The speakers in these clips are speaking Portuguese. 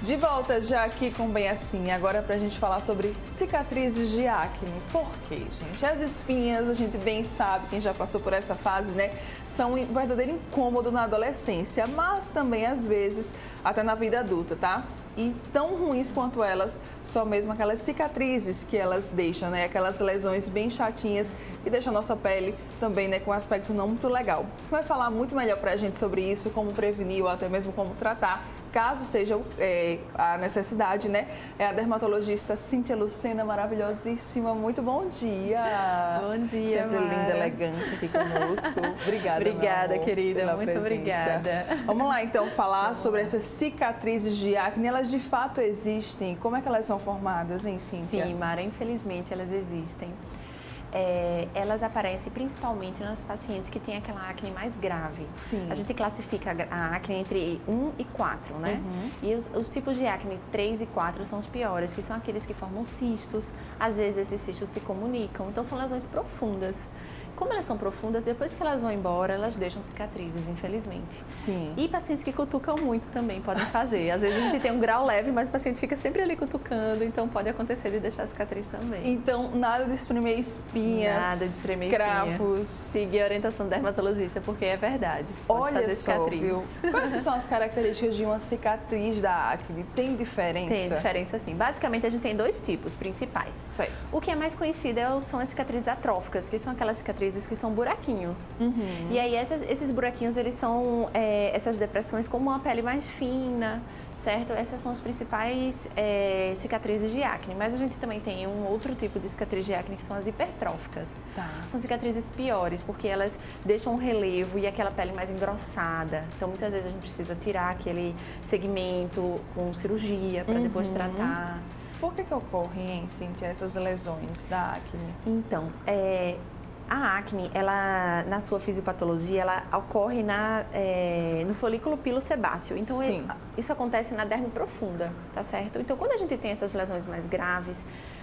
De volta já aqui com Bem Assim, agora pra gente falar sobre cicatrizes de acne. Por quê, gente? As espinhas, a gente bem sabe, quem já passou por essa fase, né? São um verdadeiro incômodo na adolescência, mas também às vezes até na vida adulta, tá? E tão ruins quanto elas, só mesmo aquelas cicatrizes que elas deixam, né? Aquelas lesões bem chatinhas que deixam a nossa pele também, né, com um aspecto não muito legal. Você vai falar muito melhor pra gente sobre isso, como prevenir ou até mesmo como tratar, caso seja a necessidade, né? É a dermatologista Cíntia Lucena, maravilhosíssima. Muito bom dia. Bom dia, sempre Mara. linda, elegante aqui conosco. Obrigada, obrigada, meu amor, querida. pela Muito presença. obrigada. Vamos lá, então, falar sobre essas cicatrizes de acne. Elas de fato existem? Como é que elas são formadas, hein, Cíntia? Sim, Mara, infelizmente elas existem. Elas aparecem principalmente nas pacientes que têm aquela acne mais grave. Sim. A gente classifica a acne entre 1 e 4, né? E os tipos de acne 3 e 4 são os piores, que são aqueles que formam cistos. Às vezes esses cistos se comunicam, então são lesões profundas. Como elas são profundas, depois que elas vão embora, elas deixam cicatrizes, infelizmente. Sim. E pacientes que cutucam muito também podem fazer. Às vezes a gente tem um grau leve, mas o paciente fica sempre ali cutucando, então pode acontecer de deixar cicatriz também. Então, nada de espremer espinhas, Nada de espremer cravos. Seguir a orientação do dermatologista, porque é verdade. Pode Olha fazer só, cicatriz. viu? Quais são as características de uma cicatriz da acne? Tem diferença? Tem diferença, sim. Basicamente, a gente tem dois tipos principais. Certo. O que é mais conhecido são as cicatrizes atróficas, que são aquelas cicatrizes que são buraquinhos. E aí, esses buraquinhos, eles são essas depressões com uma pele mais fina, certo? Essas são as principais cicatrizes de acne. Mas a gente também tem um outro tipo de cicatriz de acne, que são as hipertróficas. Tá. São cicatrizes piores, porque elas deixam um relevo e aquela pele mais engrossada. Então, muitas vezes a gente precisa tirar aquele segmento com cirurgia para depois tratar. Por que ocorrem, hein, Cíntia, essas lesões da acne? Então, a acne, ela, na sua fisiopatologia, ela ocorre no folículo pilosebáceo. Então, Sim. Isso acontece na derme profunda, tá certo? Então, quando a gente tem essas lesões mais graves,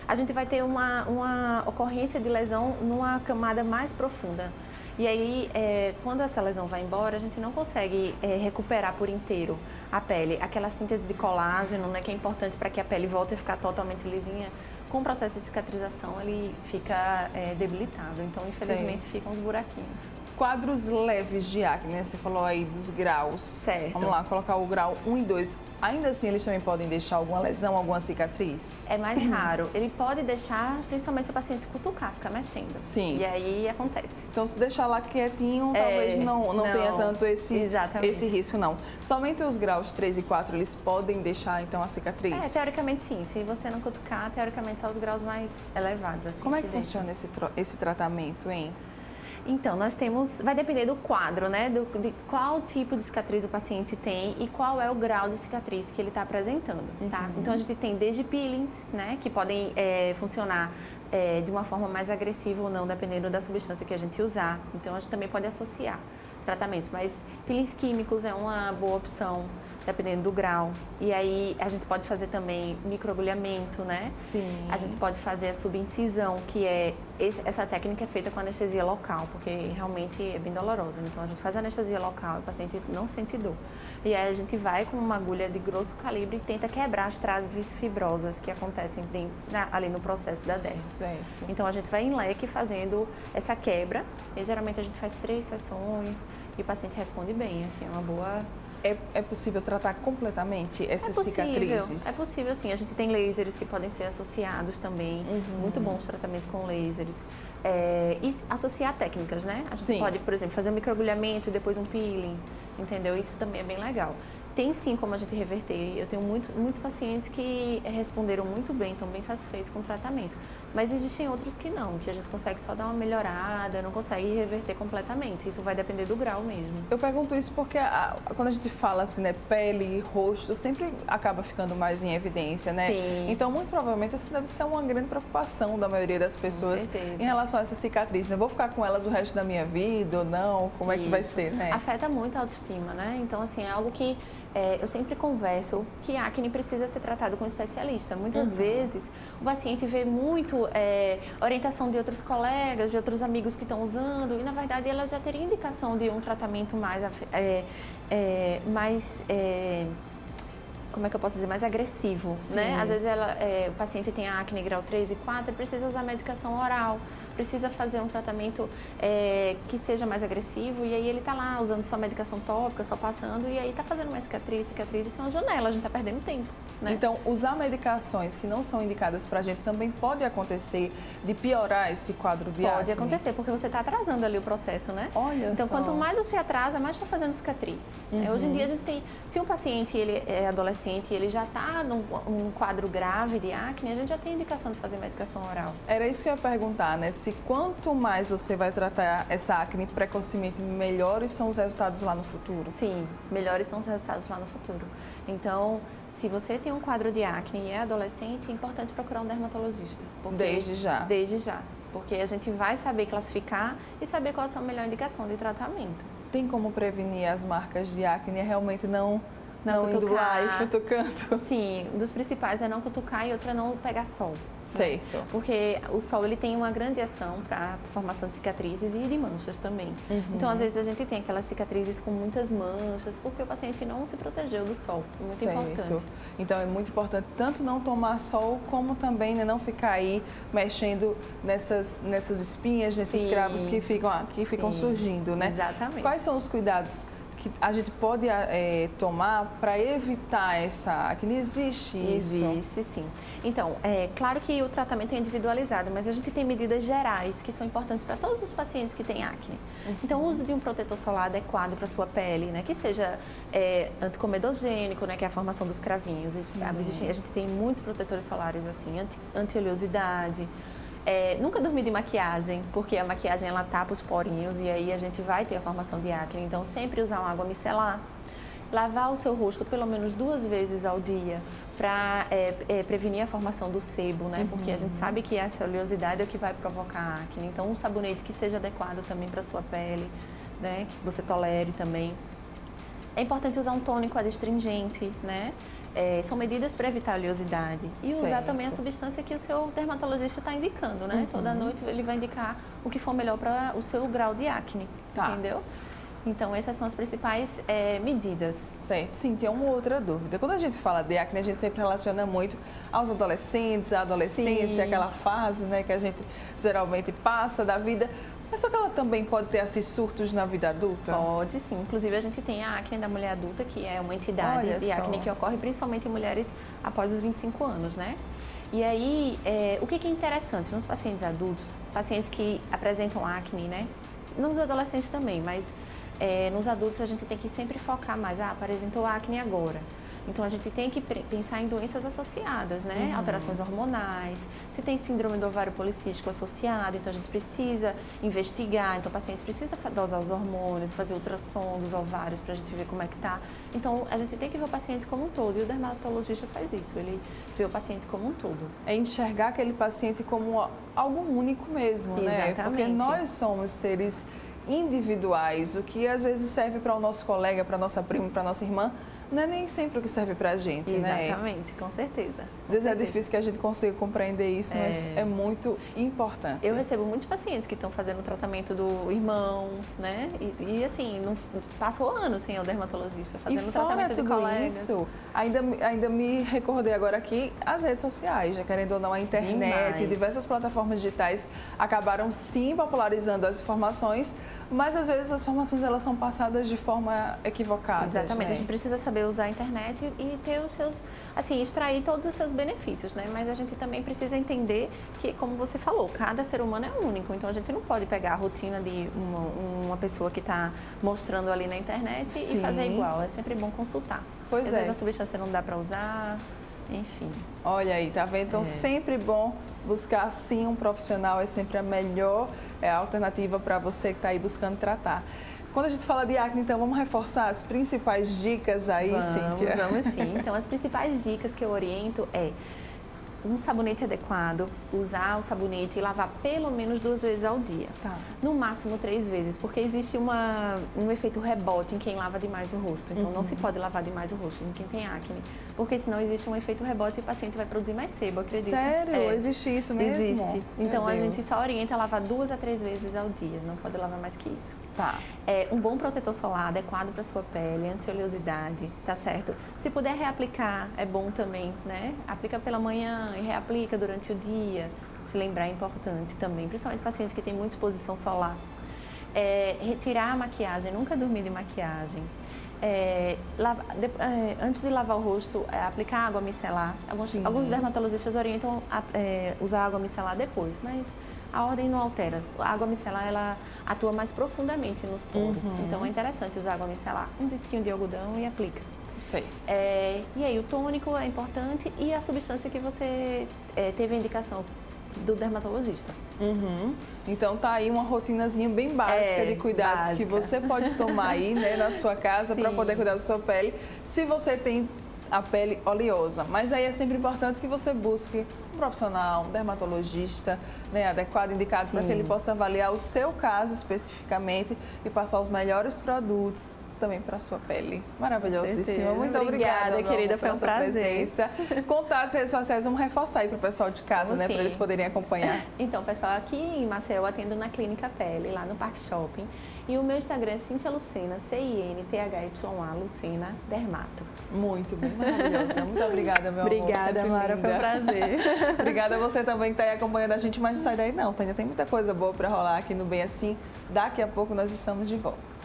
a gente vai ter uma ocorrência de lesão numa camada mais profunda. E aí, quando essa lesão vai embora, a gente não consegue recuperar por inteiro a pele. Aquela síntese de colágeno, né, que é importante para que a pele volte a ficar totalmente lisinha, com o processo de cicatrização ele fica debilitado. Então, infelizmente, ficam os buraquinhos. Quadros leves de acne, né? Você falou aí dos graus. Certo. Vamos lá, colocar o grau 1 e 2. Ainda assim, eles também podem deixar alguma lesão, alguma cicatriz? É mais raro. Ele pode deixar, principalmente se o paciente cutucar, ficar mexendo. Sim. E aí acontece. Então, se deixar lá quietinho, talvez não tenha tanto esse risco, não. Somente os graus 3 e 4, eles podem deixar, então, a cicatriz? Teoricamente, sim. Se você não cutucar, teoricamente, são os graus mais elevados. Assim, Como é que funciona esse tratamento, hein? Então, nós temos, vai depender do quadro, né? De qual tipo de cicatriz o paciente tem e qual é o grau de cicatriz que ele está apresentando, tá? Então, a gente tem desde peelings, né? Que podem funcionar de uma forma mais agressiva ou não, dependendo da substância que a gente usar. Então, a gente também pode associar tratamentos, mas peelings químicos é uma boa opção, dependendo do grau. E aí, a gente pode fazer também microagulhamento, né? Sim. A gente pode fazer a subincisão, que essa técnica é feita com anestesia local, porque realmente é bem dolorosa. Então, a gente faz a anestesia local e o paciente não sente dor. E aí, a gente vai com uma agulha de grosso calibre e tenta quebrar as traves fibrosas que acontecem ali no processo da derme. Certo. Então, a gente vai em leque fazendo essa quebra. E geralmente, a gente faz 3 sessões e o paciente responde bem, assim, é uma boa... É possível tratar completamente essas cicatrizes? É possível, sim. A gente tem lasers que podem ser associados também. Muito bons tratamentos com lasers. E associar técnicas, né? A gente pode, por exemplo, fazer um microagulhamento e depois um peeling, entendeu? Isso também é bem legal. Tem sim como a gente reverter. Eu tenho muitos pacientes que responderam muito bem, estão bem satisfeitos com o tratamento. Mas existem outros que não, que a gente consegue só dar uma melhorada, não consegue reverter completamente. Isso vai depender do grau mesmo. Eu pergunto isso porque quando a gente fala assim, né, pele, rosto, sempre acaba ficando mais em evidência, né? Sim. Então, muito provavelmente, essa deve ser uma grande preocupação da maioria das pessoas em relação a essa cicatriz. Eu vou ficar com elas o resto da minha vida ou não? Como é que vai ser, né? Afeta muito a autoestima, né? Então, assim, é algo que eu sempre converso que a acne precisa ser tratado com um especialista. Muitas vezes o paciente vê muito orientação de outros colegas, de outros amigos que estão usando e, na verdade, ela já teria indicação de um tratamento mais como é que eu posso dizer, mais agressivo, né? Às vezes o paciente tem acne grau 3 e 4, precisa usar medicação oral, precisa fazer um tratamento que seja mais agressivo, e aí ele tá lá usando só medicação tópica, só passando, e aí tá fazendo uma cicatriz, isso é uma janela, a gente tá perdendo tempo, né? Então, usar medicações que não são indicadas pra gente também pode acontecer de piorar esse quadro de acne? Pode acontecer, porque você tá atrasando ali o processo, né? Olha então, só. Quanto mais você atrasa, mais tá fazendo cicatriz. Hoje em dia a gente tem, se um paciente ele é adolescente e ele já tá num quadro grave de acne, a gente já tem indicação de fazer medicação oral. Era isso que eu ia perguntar, né? Se quanto mais você vai tratar essa acne precocemente, melhores são os resultados lá no futuro? Sim, melhores são os resultados lá no futuro. Então, se você tem um quadro de acne e é adolescente, é importante procurar um dermatologista. Desde já? Desde já. Porque a gente vai saber classificar e saber qual é a sua melhor indicação de tratamento. Tem como prevenir as marcas de acne? É realmente não indo lá e futucando? Sim, um dos principais é não cutucar e outro é não pegar sol. Certo. Né? Porque o sol ele tem uma grande ação para a formação de cicatrizes e de manchas também. Então, às vezes, a gente tem aquelas cicatrizes com muitas manchas porque o paciente não se protegeu do sol. Muito importante. Então, é muito importante tanto não tomar sol, como também, né, não ficar aí mexendo nessas espinhas, nesses cravos que ficam surgindo, né? Exatamente. Quais são os cuidados que a gente pode tomar para evitar essa acne? Existe isso? Existe, sim. Então, é claro que o tratamento é individualizado, mas a gente tem medidas gerais que são importantes para todos os pacientes que têm acne. Então, o uso de um protetor solar adequado para a sua pele, né, que seja anticomedogênico, né, que é a formação dos cravinhos. A gente tem muitos protetores solares assim, anti-oleosidade. Nunca dormir de maquiagem, porque a maquiagem ela tapa os porinhos e aí a gente vai ter a formação de acne. Então, sempre usar uma água micelar. Lavar o seu rosto pelo menos 2 vezes ao dia para prevenir a formação do sebo, né? Porque a gente sabe que essa oleosidade é o que vai provocar acne. Então, um sabonete que seja adequado também para a sua pele, né? Que você tolere também. É importante usar um tônico adstringente, né? São medidas para evitar a oleosidade. E usar também a substância que o seu dermatologista está indicando, né? Toda noite ele vai indicar o que for melhor para o seu grau de acne, entendeu? Então, essas são as principais medidas. Certo. Sim, tem uma outra dúvida. Quando a gente fala de acne, a gente sempre relaciona muito aos adolescentes, à adolescência, aquela fase, né, que a gente geralmente passa da vida. Mas só que ela também pode ter esses surtos na vida adulta? Pode sim. Inclusive, a gente tem a acne da mulher adulta, que é uma entidade de acne que ocorre principalmente em mulheres após os 25 anos, né? E aí, o que é interessante nos pacientes adultos, pacientes que apresentam acne, né? Nos adolescentes também, mas nos adultos a gente tem que sempre focar mais, apresentou acne agora. Então, a gente tem que pensar em doenças associadas, né? Alterações hormonais, se tem síndrome do ovário policístico associado, então a gente precisa investigar, então o paciente precisa dosar os hormônios, fazer ultrassom dos ovários para a gente ver como é que tá. Então, a gente tem que ver o paciente como um todo, e o dermatologista faz isso, ele vê o paciente como um todo. É enxergar aquele paciente como algo único mesmo, né? Porque nós somos seres individuais, o que às vezes serve para o nosso colega, para nossa prima, para nossa irmã, não é nem sempre o que serve pra gente, né? Exatamente, com certeza. Às vezes é difícil que a gente consiga compreender isso, mas é muito importante. Eu recebo muitos pacientes que estão fazendo o tratamento do irmão, né? E assim, não passou anos sem o dermatologista, fazendo o tratamento de colegas. Isso, ainda me recordei agora aqui, as redes sociais, já querendo ou não, a internet, diversas plataformas digitais acabaram sim popularizando as informações, mas às vezes as informações elas são passadas de forma equivocada. Exatamente, né? A gente precisa saber usar a internet e ter os seus, assim, extrair todos os seus benefícios, né? Mas a gente também precisa entender que, como você falou, cada ser humano é único, então a gente não pode pegar a rotina de uma pessoa que está mostrando ali na internet e fazer igual, é sempre bom consultar. Às vezes a substância não dá para usar, enfim. Olha aí, tá vendo? Então sempre bom buscar sim um profissional, é sempre a melhor alternativa para você que está aí buscando tratar. Quando a gente fala de acne, então, vamos reforçar as principais dicas aí, Cíntia? Vamos sim. Então, as principais dicas que eu oriento é um sabonete adequado, usar o sabonete e lavar pelo menos 2 vezes ao dia. No máximo 3 vezes, porque existe um efeito rebote em quem lava demais o rosto. Então, não se pode lavar demais o rosto em quem tem acne, porque senão existe um efeito rebote e o paciente vai produzir mais sebo, acredita? Sério? Existe isso mesmo? Existe. Então, a gente só orienta a lavar 2 a 3 vezes ao dia, não pode lavar mais que isso. Um bom protetor solar adequado para sua pele, anti-oleosidade, tá certo? Se puder reaplicar, é bom também, né? Aplica pela manhã e reaplica durante o dia. Se lembrar é importante também, principalmente pacientes que têm muita exposição solar. Retirar a maquiagem, nunca dormir de maquiagem. Antes de lavar o rosto, aplicar água micelar. Alguns dermatologistas orientam a usar água micelar depois, mas a ordem não altera. A água micelar, ela atua mais profundamente nos poros. Então é interessante usar água micelar. Um disquinho de algodão e aplica. Certo. E aí o tônico é importante e a substância que você teve a indicação do dermatologista. Então tá aí uma rotinazinha bem básica de cuidados que você pode tomar aí, né, na sua casa para poder cuidar da sua pele, se você tem a pele oleosa. Mas aí é sempre importante que você busque um profissional, um dermatologista, né, adequado, indicado, para que ele possa avaliar o seu caso especificamente e passar os melhores produtos também para a sua pele. Maravilhosíssima. Muito obrigada, querida. Foi um prazer. Contatos, redes sociais, vamos reforçar aí para o pessoal de casa, né, para eles poderem acompanhar. Então, pessoal, aqui em Maceió eu atendo na Clínica Pele, lá no Parque Shopping. E o meu Instagram é Cíntia Lucena, CINTHYA, Lucena Dermato. Muito bem, maravilhosa. Muito obrigada, meu amor. Obrigada, Mara, foi um prazer. Obrigada a você também que está aí acompanhando a gente, mas não sai daí não, ainda tem muita coisa boa para rolar aqui no Bem Assim. Daqui a pouco nós estamos de volta.